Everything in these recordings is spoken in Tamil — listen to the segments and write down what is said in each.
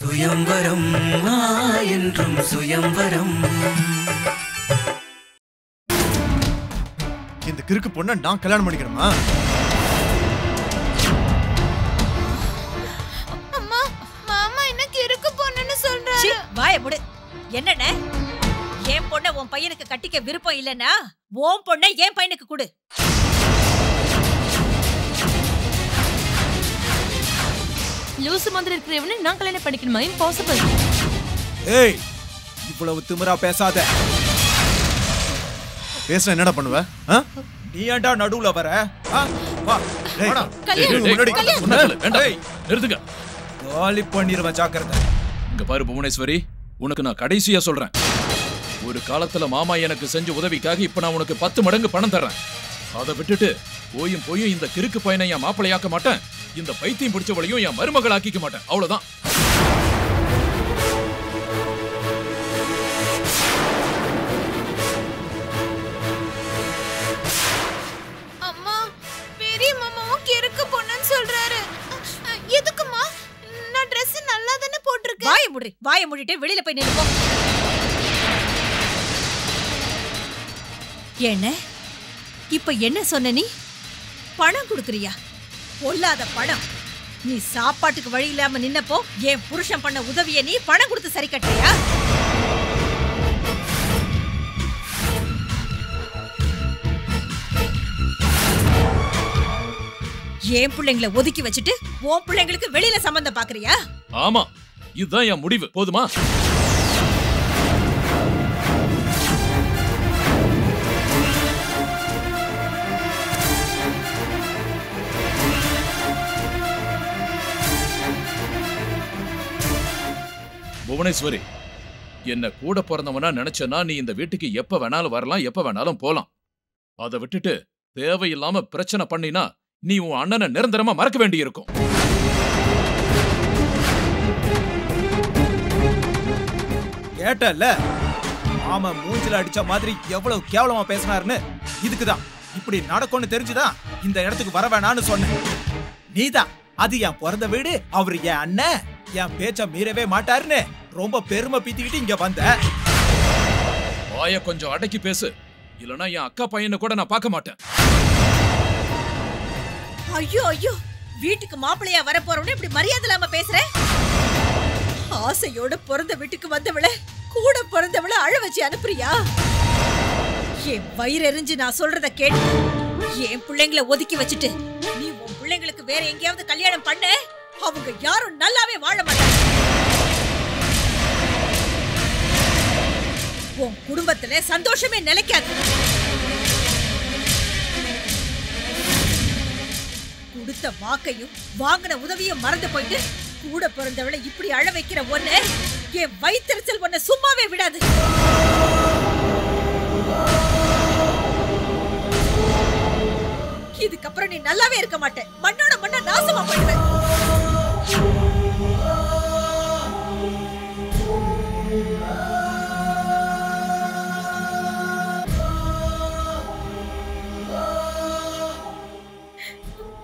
சுயம்வரம் என்றும் சுயம்வரம். இந்த கிறுக்கு பொண்ண நான் கல்யாணம் பண்ணிக்கணுமா? அம்மா, மாமா என்ன கிறுக்கு பொண்ணுன்னு சொல்றாரு. வாய மூடு. என்னண்ணே, என் பொண்ண உன் பையனுக்கு கட்டிக்க விருப்பம் இல்லனா உன் பொண்ண என் பையனுக்கு கொடு. லூசு மாதிரி இருக்கிறவனே நான் கல்யாணம் பண்ணிக்கணுமா? இம்பாசிபிள். ஏய், இவ்வளவு திமிரா பேசாத. பேச என்னடா பண்ணுவ? நீ ஏன்டா நடுவுல வர? வா. நிறுத்துங்க. காலி பண்ணிடுவேன், ஜாக்கிரதை. இங்க பாரு புவனேஸ்வரி, உனக்கு நான் கடைசியா சொல்றேன். ஒரு காலத்துல மாமா எனக்கு செஞ்ச உதவிக்காக இப்ப நான் உனக்கு 10 மடங்கு பணம் தர்றேன். அதை விட்டுட்டு போயும் இந்த கிறுக்கு பையனை என் மாப்பிளையாக்க மாட்டேன். இந்த பைத்தியம் பிடிச்சவளையும் என் மருமகள் ஆக்கிக்க மாட்டேன். அவ்வளவுதான். அம்மா, பெரிய மாமாவும் கிறுக்கு பொண்ணுன்னு சொல்றாரு. எதுக்குமா? நான் Dress நல்லா தானே போட்டுருக்கேன். வாய மூடு. வாய மூடிட்டு வெளியில போய் நில்லு. என்ன இப்ப என்ன சொன்ன? நீ பணம் கொடுக்கறியா? பொல்லாத பணம். நீ சாப்பாட்டுக்கு வழி இல்லாம நின்னப்போ என் புருஷன் பண்ண உதவிய நீ பணம் கொடுத்து சரி கட்டியா? என் பிள்ளைங்களை ஒதுக்கி வச்சுட்டு உன் பிள்ளைங்களுக்கு வெளியில சம்பந்தம் பாக்குறியா? ஆமா, இதுதான் என் முடிவு. போதுமா? புவனேஸ்வரி, என்ன கூட பிறந்தவனா நினைச்சனா நீ இந்த வீட்டுக்கு எப்ப வேணாலும் வரலாம், எப்ப வேணாலும் போலாம். அதை விட்டுட்டு தேவையில்லாம பிரச்சனை பண்ணினா நீ உன் அண்ணனை நிரந்தரமா மறக்க வேண்டி இருக்கும். கேட்டல்ல, ஆமா, மூஞ்சில அடிச்ச மாதிரி எவ்வளவு கேவலமா பேசினாருன்னு. இதுக்குதான் இப்படி நடக்கும்னு தெரிஞ்சுதான் இந்த இடத்துக்கு வர வேணான்னு சொன்னேன். நீதான் அது என் பிறந்த வீடு, அவரு என் அண்ணன், என் பேச்ச மீறவே மாட்டாருன்னு ரொம்ப பெருமை பீத்திக்கிட்டு இங்க வந்த. வாய கொஞ்சம் அடக்கி பேசு, இல்லனா என் அக்கா பையனை கூட நான் பார்க்க மாட்டேன். ஐயோ ஐயோ, வீட்டுக்கு மாப்பிள்ளையா வர போறவனே இப்படி மரியாதை இல்லாம பேசுற? ஆசையோட பிறந்த வீட்டுக்கு வந்தவள கூட பிறந்தவள அழ வச்சு அனுப்புறியா? என் வயிறு எரிஞ்சு நான் சொல்றத கேட்டு என் பிள்ளைங்களை ஒதுக்கி வச்சுட்டு நீ உன் பிள்ளைங்களுக்கு வேற எங்கேயாவது கல்யாணம் பண்ண, அவங்க யாரும் நல்லாவே வாழ மாட்டாங்க. உன் குடும்பத்துல சந்தோஷமே நிலைக்காது. கொடுத்த வாக்கையும் வாங்கின உதவியும் மறந்து போயிட்டு கூட பிறந்தவளை இப்படி அழ வைக்கிற ஒண்ணு என் வயித்தெரிச்சல் ஒண்ணு சும்மாவே விடாது. இதுக்கப்புறம் நீ நல்லாவே இருக்க மாட்டே. மண்ணோட மண்ண நாசமா பண்ணுவ.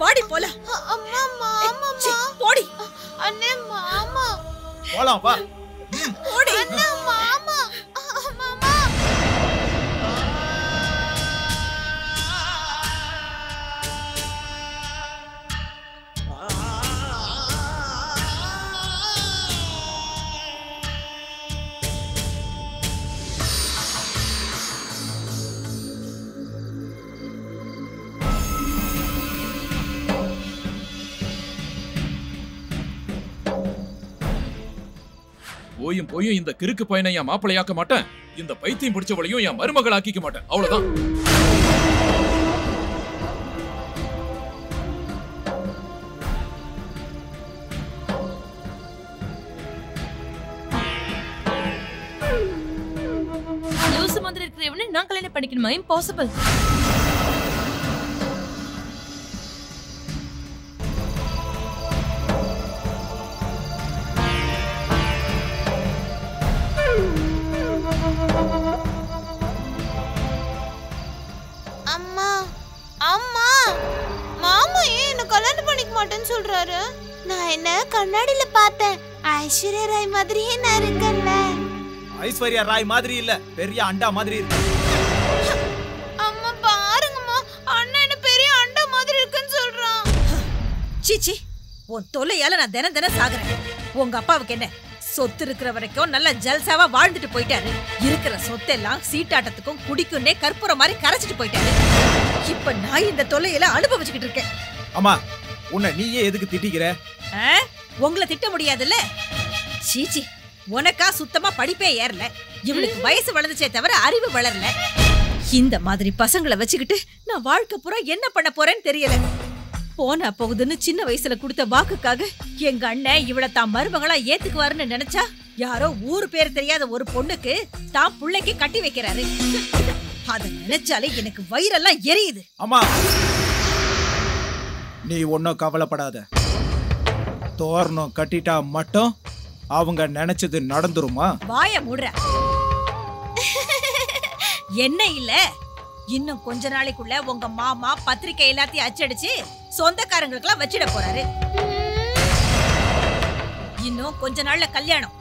வாடி போலாம். அம்மா, மாமா, போடி. அண்ணே, மாமா. போலாம் வா. போடி. அண்ணா, மாமா, மாமா. போயும் இந்த கிறுக்கு பையனை என் மாப்பிளையாக்க மாட்டேன். இந்த பைத்தியம் பிடிச்சவளையும் என் மருமகள் ஆக்கிக்க மாட்டேன். அவ்வளவுதான். லூசு மாதிரி இருக்கிறவனே நான் கல்யாணம் பண்ணிக்கணுமா? இம்பாசிபிள். அம்மா, அம்மா, மாமா ஏன் என்ன கல்யாணம் பண்ணிக்க மாட்டேன்னு சொல்றாரு? நான் என்ன கண்ணாடியில பார்த்தேன். ஐஸ்வர்யா ராய் மாதிரியே நான் இருக்கேன்ல. ஐஸ்வர்யா ராய் மாதிரி இல்ல, பெரிய அண்டா மாதிரி இருக்கு. அம்மா பாருங்கம்மா, அண்ணன் என்ன பெரிய அண்டா மாதிரி இருக்குன்னு சொல்றான். சீச்சி, உன் தொல்லையால நான் தினம் தினம் சாகுறேன். உங்க அப்பாவுக்கு என்ன சொத்து இருக்கிற வரைக்கும் நல்ல ஜல்சாவா வாழ்ந்துட்டு போயிட்டாரு. இருக்கிற சொத்தெல்லாம் சீட்டாட்டத்துக்கும் குடிக்குன்னே கற்பூரம் மாதிரி கரைச்சிட்டு போயிட்டாரு. இப்ப நான் இந்த தொல்லையில அனுபவிச்சுக்கிட்டு இருக்கேன். அம்மா, உன்னை நீயே எதுக்கு திட்டிக்கிற? உங்களை திட்ட முடியாதுல்ல. சீச்சி, உனக்கா சுத்தமா படிப்பே ஏறல. இவளுக்கு வயசு வளர்ந்துச்சே தவிர அறிவு வளரல. இந்த மாதிரி பசங்களை வச்சுக்கிட்டு நான் வாழ்க்கை பூரா என்ன பண்ண போறேன்னு தெரியல. போனா போகுதுன்னு சின்ன வயசுல கொடுத்த வாக்குக்காக எங்க அண்ணன் இவளை தான் மருமகளா ஏத்துக்குவாருன்னு நினைச்சா யாரோ ஊரு பேர் தெரியாத ஒரு பொண்ணுக்கு தான் பிள்ளைக்கு கட்டி வைக்கிறாரு. அத நினைச்சாலே எனக்கு வயிறெல்லாம் எரியுது. அம்மா, நீ ஒன்னும் கவலைப்படாத. தோரணம் கட்டிட்டா மட்டும் அவங்க நினைச்சது நடந்துருமா? வாய மூடுற. என்ன இல்ல, இன்னும் கொஞ்ச நாளைக்குள்ள உங்க மாமா பத்திரிக்கை எல்லாத்தையும் அச்சடிச்சு சொந்தக்காரங்களுக்கு எல்லாம் வச்சிட போறாரு. இன்னும் கொஞ்ச நாள்ல கல்யாணம்.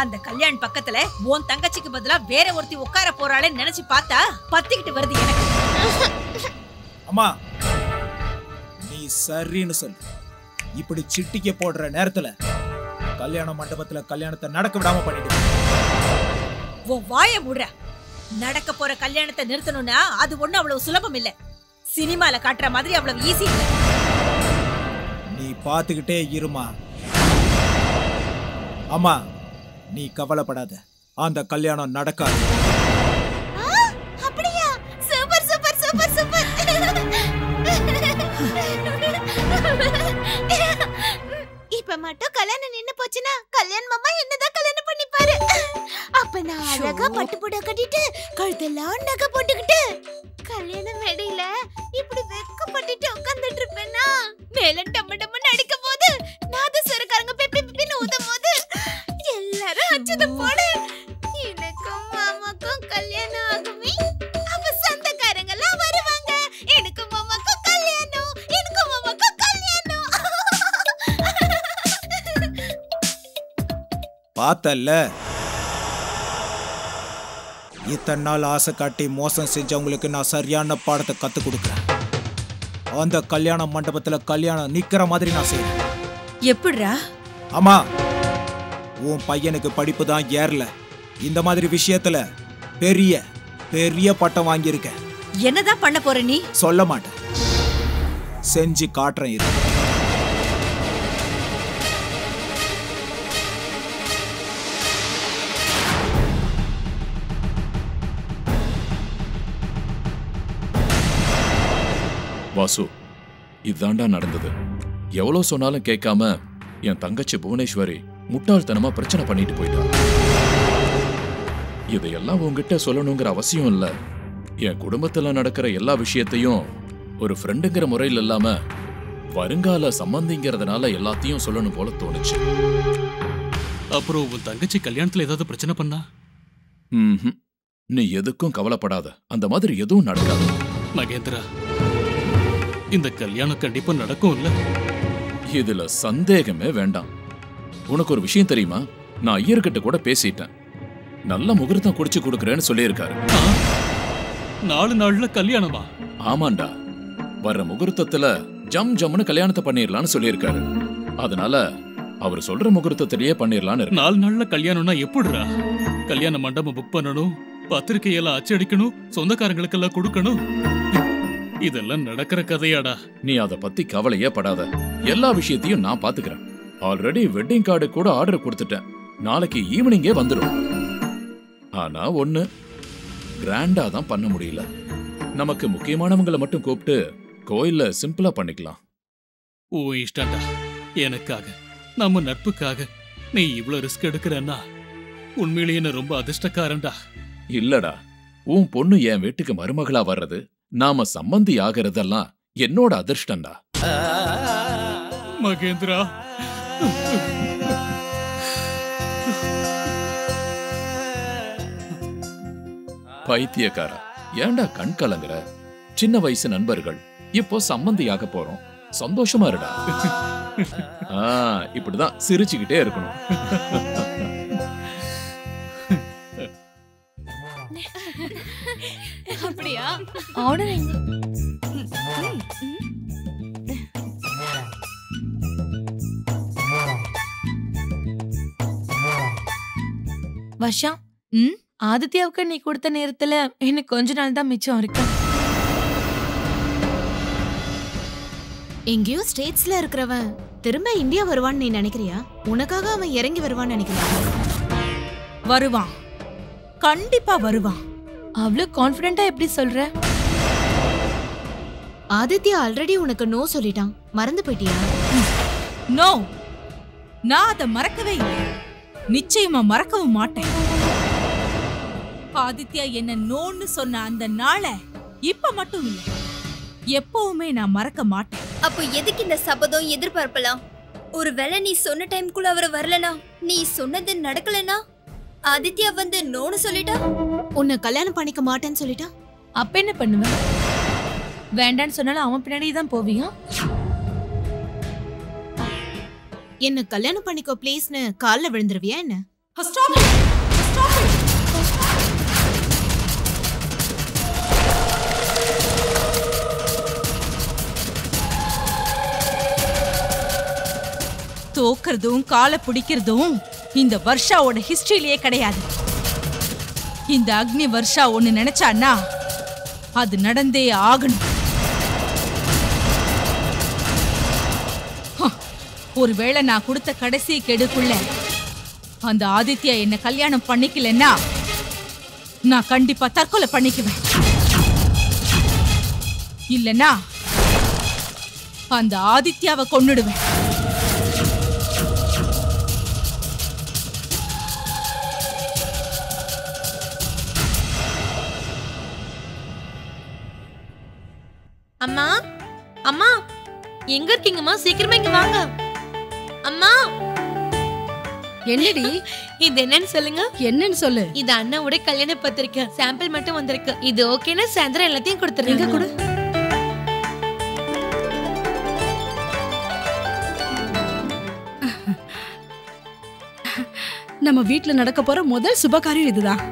அந்த கல்யாண பக்கத்துல உன் தங்கச்சிக்கு பதிலா வேற ஒருத்தி உட்கார போறாளே நினைச்சு பார்த்தா பத்திக்கிட்டு வருது எனக்கு. அம்மா, நீ சரின்னு சொல்லு. இப்படி சிட்டிக்க போடுற நேரத்துல கல்யாண மண்டபத்துல கல்யாணத்தை நடக்க விடாம பண்ணிட்டு உன் வாய மூடுற. நடக்க போற கல்யாணத்தை நிறுத்தணும்னா அது ஒண்ணு அவ்வளவு சுலபம் இல்ல. சினிமால காட்டுற மாதிரி அவ்வளவு ஈஸி இல்ல. நீ பாத்துக்கிட்டே இருமா. அம்மா, நீ கவலைப்படாத. அந்த கல்யாணம் நடக்காது. அப்படியா? Super super super super. இப்ப மட்டும் கல்யாணம் நின்னு போச்சுன்னா கல்யாண மாமா என்னதான் கல்யாணம் பண்ணிப்பாரு. அப்ப நான் அழகா பட்டு புடவை கட்டிட்டு கழுத்தெல்லாம் நகை போட்டுக்கிட்டு கல்யாண மேடையில இப்படி வெக்கப்பட்டுட்டு உட்கார்ந்துட்டு இருப்பேன்னா மேல டம்ம டம்மன்னு அடிக்கும் போது நாதஸ்வரக்காரங்க பெப்பி பெப்பின்னு ஊதும் போது எல்லாரும் அச்சத போட எனக்கும் மாமாக்கும் கல்யாணம் ஆகுமே. அப்ப சொந்தக்காரங்க எல்லாம் வருவாங்க. எனக்கும் மாமாக்கும் கல்யாணம், எனக்கும் மாமாக்கும் கல்யாணம். பார்த்தல்ல, இத்தனை நாள் ஆசை காட்டி மோசம் செஞ்சவங்களுக்கு நான் சரியான பாடத்தை கத்து கொடுக்குறேன். அந்த கல்யாண மண்டபத்துல கல்யாணம் நிக்கிற மாதிரி நான் செய்யறேன். எப்படிரா? ஆமா, உன் பையனுக்கு படிப்பு தான் ஏறல. இந்த மாதிரி விஷயத்துல பெரிய பெரிய பட்டம் வாங்கியிருக்க. என்னதான் பண்ண போற நீ? சொல்ல மாட்டேன், செஞ்சு காட்டுறேன். இது வாசு, இதுதாண்டா நடந்தது. எவ்வளவு சொன்னாலும் கேட்காம என் தங்கச்சி புவனேஸ்வரி முட்டாள்தனமா பிரச்சனை பண்ணிட்டு போயிட்டா. இதையெல்லாம் உங்ககிட்ட சொல்லணுங்கிற அவசியம் இல்ல. என் குடும்பத்துல நடக்கிற எல்லா விஷயத்தையும் ஒரு ஃப்ரெண்டுங்கிற முறையில் இல்லாம வருங்கால சம்பந்திங்கிறதுனால எல்லாத்தையும் சொல்லணும் போல தோணுச்சு. அப்புறம் உன் தங்கச்சி கல்யாணத்துல ஏதாவது பிரச்சனை பண்ணா? நீ எதுக்கும் கவலைப்படாத. அந்த மாதிரி எதுவும் நடக்காது. மகேந்திரா, இந்த கல்யாணம் கண்டிப்பா நடக்கும் இல்ல? இதுல சந்தேகமே வேண்டாம். உனக்கு ஒரு விஷயம் தெரியுமா? நான் ஐயர்கிட்ட கூட பேசிட்டேன். நல்ல முகூர்த்தம் குடிச்சு கொடுக்கறேன்னு சொல்லியிருக்காரு. 4 நாள்ல கல்யாணமா? ஆமாண்டா, வர்ற முகூர்த்தத்துல ஜம் ஜம்னு கல்யாணத்தை பண்ணிடலான்னு சொல்லியிருக்காரு. அதனால அவர் சொல்ற முகூர்த்தத்திலேயே பண்ணிடலான்னு. 4 நாள்ல கல்யாணம்னா எப்படிரா? கல்யாண மண்டபம் புக் பண்ணணும், பத்திரிகையெல்லாம் அச்சடிக்கணும், சொந்தக்காரங்களுக்கெல்லாம் கொடுக்கணும். இதெல்லாம் நடக்கிற கதையாடா? நீ அத பத்தி கவலையே படாத. எல்லா விஷயத்தையும் நான் பாத்துக்கிறேன். ஆல்ரெடி வெட்டிங் கார்டு கூட ஆர்டர் கொடுத்துட்டேன். நாளைக்கு ஈவினிங்கே வந்துடும். ஆனா ஒண்ணு, கிராண்டா தான் பண்ண முடியல. நமக்கு முக்கியமானவங்களை மட்டும் கூப்பிட்டு கோயில்ல சிம்பிளா பண்ணிக்கலாம். ஓ இஷ்டண்டா. எனக்காக, நம்ம நட்புக்காக நீ இவ்வளவு ரிஸ்க் எடுக்கிறன்னா உண்மையிலேயே நான் ரொம்ப அதிர்ஷ்டக்காரன்டா. இல்லடா, உன் பொண்ணு என் வீட்டுக்கு மருமகளா வர்றது, நாம சம்பந்தி ஆகிறதெல்லாம் என்னோட அதிர்ஷ்டம்டா. மகேந்திரா, பைத்தியக்காரா, ஏன்டா கண் கலங்குற? சின்ன வயசு நண்பர்கள், இப்போ சம்பந்தியாக போறோம். சந்தோஷமா இருடா. இப்படிதான் சிரிச்சுக்கிட்டே இருக்கணும். அப்படியா? ஆர்டர் எங்க? வர்ஷா, ஆதித்யாவுக்கு நீ கொடுத்த நேரத்துல எனக்கு கொஞ்ச நாள் தான் மிச்சம் இருக்கு. எங்கேயோ ஸ்டேட்ஸ்ல இருக்கிறவன் திரும்ப இந்தியா வருவான்னு நீ நினைக்கிறியா? உனக்காக அவன் இறங்கி வருவான்னு நினைக்கிறியா? வருவான், கண்டிப்பா வருவான். அவ்வளவு கான்ஃபிடென்ட்டா எப்படி சொல்ற? ஆதித்யா ஆல்ரெடி உனக்கு நோ சொல்லிட்டான், மறந்து போயிட்டியா? நோ, நான் அதை மறக்கவே இல்லை. நிச்சயமா மறக்கவும் மாட்டேன். ஆதித்யா என்ன நோன்னு சொன்ன அந்த நாளை இப்ப மட்டும் இல்ல, எப்பவுமே நான் மறக்க மாட்டேன். அப்போ எதுக்கு இந்த சபதம் எதிர்பார்ப்பலாம்? ஒருவேளை நீ சொன்ன டைம்குள்ள அவர் வரலனா, நீ சொன்னது நடக்கலனா, ஆதித்யா வந்து நோன்னு சொல்லிட்டா, உன்னை கல்யாணம் பண்ணிக்க மாட்டேன்னு சொல்லிட்டா, அப்ப என்ன பண்ணுவ? வேண்டான்னு சொன்னாலும் அவன் பின்னாடியே தான் போவியா? என்ன கல்யாணம் பண்ணிக்கோ ப்ளீஸ்னு கால்ல விழுந்துருவியா என்ன? தோக்கிறதும் காலை பிடிக்கிறதும் இந்த வர்ஷாவோட ஹிஸ்டரியிலேயே கிடையாது. இந்த அக்னி வர்ஷா ஒண்ணு நினைச்சான்னா அது நடந்தே ஆகணும். ஒருவேளை நான் கொடுத்த கடைசி கெடுக்குள்ள அந்த ஆதித்யா என்ன கல்யாணம் பண்ணிக்கலன்னா நான் கண்டிப்பா தற்கொலை பண்ணிக்குவேன். இல்லனா அந்த ஆதித்யாவை கொன்னுடுவேன். அம்மா, அம்மா, எங்க இருக்கீங்கம்மா? சீக்கிரமா இங்க வாங்க. அம்மா, என்னடி? இது என்னன்னு சொல்லுங்க. என்னன்னு சொல்லு. இது அண்ணாவோட கல்யாண பத்திரிக்கை, சாம்பிள் மட்டும் வந்திருக்கு. இது ஓகேனா சாயந்தரம் எல்லாத்தையும் கொடுத்துருங்க. கொடு. நம்ம வீட்ல நடக்க போற முதல் சுபகாரியம் இதுதான்.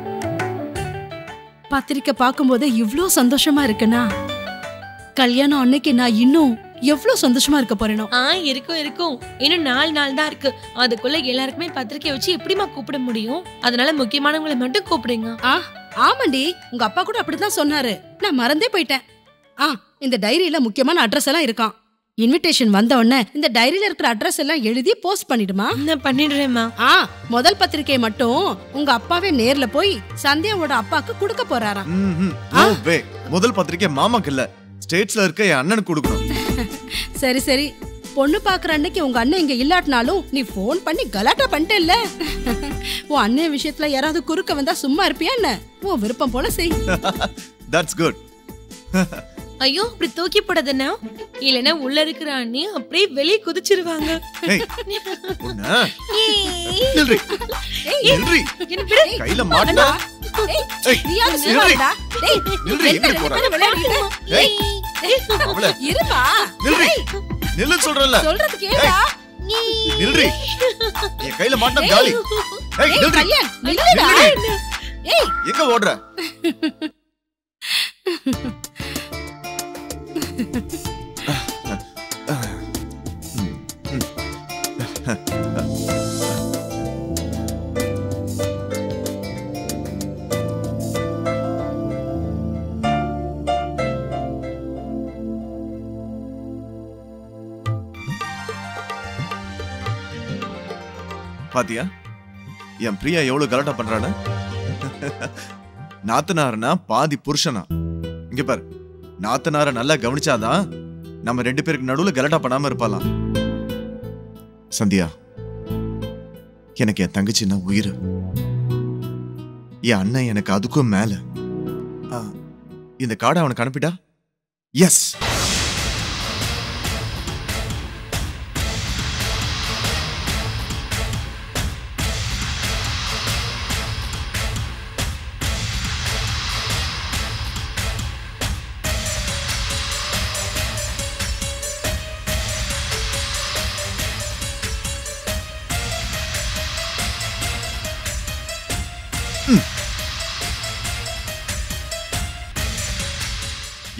பத்திரிக்கை பார்க்கும்போது இவ்ளோ சந்தோஷமா இருக்குன்னா, கல்யாணம் அன்னைக்கு நான் இன்னும் எவ்வளவு சந்தோஷமா இருக்க போறேனோ. இருக்கும். இன்னும் 4 நாள் தான் இருக்கு. அதுக்குள்ள எல்லாருக்குமே பத்திரிக்கை வச்சு எப்படிமா கூப்பிட முடியும்? அதனால முக்கியமானவங்களை மட்டும் கூப்பிடுங்க. ஆமாண்டி, உங்க அப்பா கூட அப்படிதான் சொன்னாரு. நான் மறந்தே போயிட்டேன். இந்த டைரியில முக்கியமான அட்ரஸ் எல்லாம் இருக்கான். இன்விடேஷன் வந்த உடனே இந்த டைரியில இருக்கிற அட்ரஸ் எல்லாம் எழுதி போஸ்ட் பண்ணிடுமா? நான் பண்ணிடுறேம்மா. முதல் பத்திரிக்கையை மட்டும் உங்க அப்பாவே நேர்ல போய் சந்தியாவோட அப்பாக்கு கொடுக்க போறாராம். முதல் பத்திரிக்கை மாமாக்கு இல்ல, ஸ்டேட்ஸ்ல இருக்க என் அண்ணனுக்கு கொடுக்கணும். சரி சரி, பொண்ணு பாக்குற அன்னைக்கு உங்க அண்ணன் இங்க இல்லாட்டினாலும் நீ போன் பண்ணி கலாட்டா பண்ணிட்டேல்ல. உன் அண்ணன் விஷயத்துல யாராவது குறுக்க வந்தா சும்மா இருப்பியா என்ன? உன் விருப்பம் போல செய். That's good. ஐயோ, இப்படி தூக்கி போடாதண்ணா, இல்லனா உள்ள இருக்கிற அண்ணி அப்படியே வெளியே குதிச்சிருவாங்க. கையில மாட்டா. சொல்றது கேளா? கையில மாட்டா காலி. எங்க ஓடுற? பாத்தியா என் பிரியா எவ்வளவு கலாட்டா பண்றானு? நாத்தனார்னா பாதி புருஷனா. இங்க பாரு, நாத்தனார நல்லா கவனிச்சாதான் நம்ம 2 பேருக்கு நடுவுல கலாட்டா பண்ணாம இருப்பாலாம். சந்தியா, எனக்கு என் தங்கச்சின்னா உயிர். என் அண்ணன் எனக்கு அதுக்கும் மேல. இந்த கார்டை அவனுக்கு அனுப்பிட்டா? எஸ்.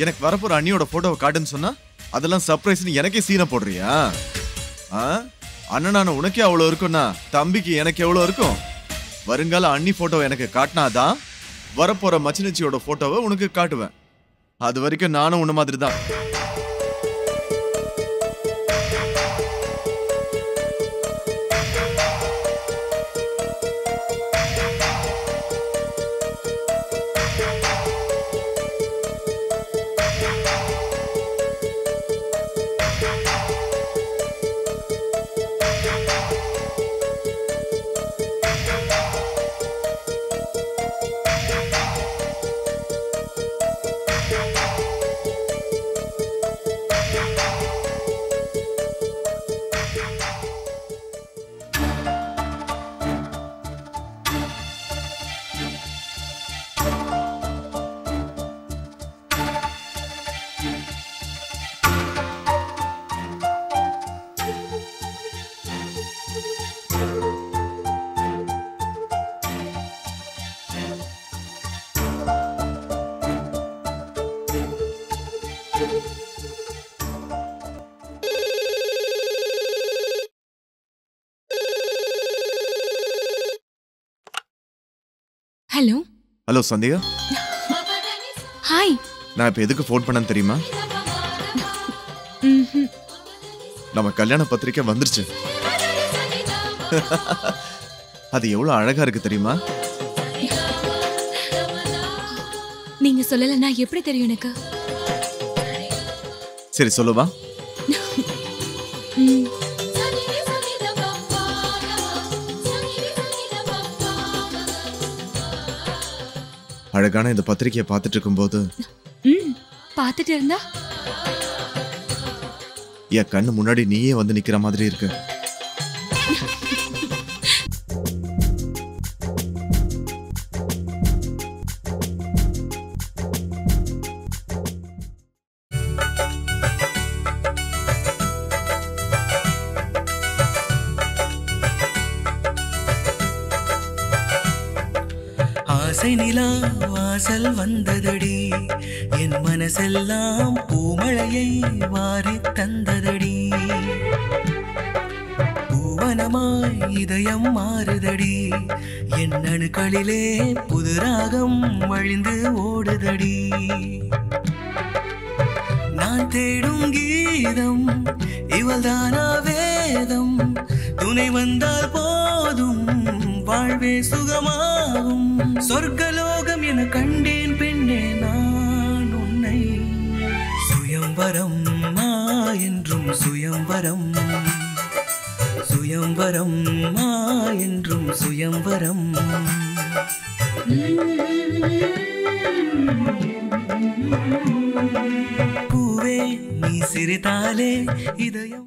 எனக்கு வரப்போற அண்ணியோட போட்டோவை காட்டுன்னு சொன்னா அதெல்லாம் சர்ப்ரைஸ்னு எனக்கே சீனை போடுறியா? அண்ணனான உனக்கே அவ்வளவு இருக்கும்னா தம்பிக்கு எனக்கு எவ்வளவு இருக்கும்? வருங்கால அண்ணி போட்டோவை எனக்கு காட்டினாதான் வரப்போற மச்சினச்சியோட போட்டோவை உனக்கு காட்டுவேன். அது வரைக்கும் நானும் உன்ன மாதிரி தான். Hello hello Sandhya. ஹாய். நான் இப்ப எதுக்கு ஃபோன் பண்ணேன்னு தெரியுமா? நம்ம கல்யாண பத்திரிக்கை வந்துருச்சு. அது எவ்வளவு அழகா இருக்கு தெரியுமா? நீங்க சொல்லலன்னா எப்படி தெரியும் எனக்கு? சரி சொல்லுவா. அழகான இந்த பத்திரிக்கையை பார்த்துட்டு இருக்கும்போது பார்த்துட்டு இருந்தா என் கண்ணு முன்னாடி நீயே வந்து நிக்கிற மாதிரி இருக்கு. ஆசை நிலா வாசல் வந்ததடி, என் மனசெல்லாம் பூமழையை வாரி தந்ததடி. பூவனமாய் இதயம் மாறுதடி, என் அணுக்களிலே புது ராகம் வழிந்து ஓடுதடி. நான் தேடும் கீதம் இவள்தானா வேதம், துணை வந்தால் போதும் வாழ்வே சுகமாகும். சொர்க்கலோகம் என கண்டேன் பெண்ணே நான் உன்னை. சுயம்பரம் என்றும் சுயம்பரம், சுயம்பரம் என்றும் சுயம்பரம். பூவே நீ சிரித்தாலே இதயம்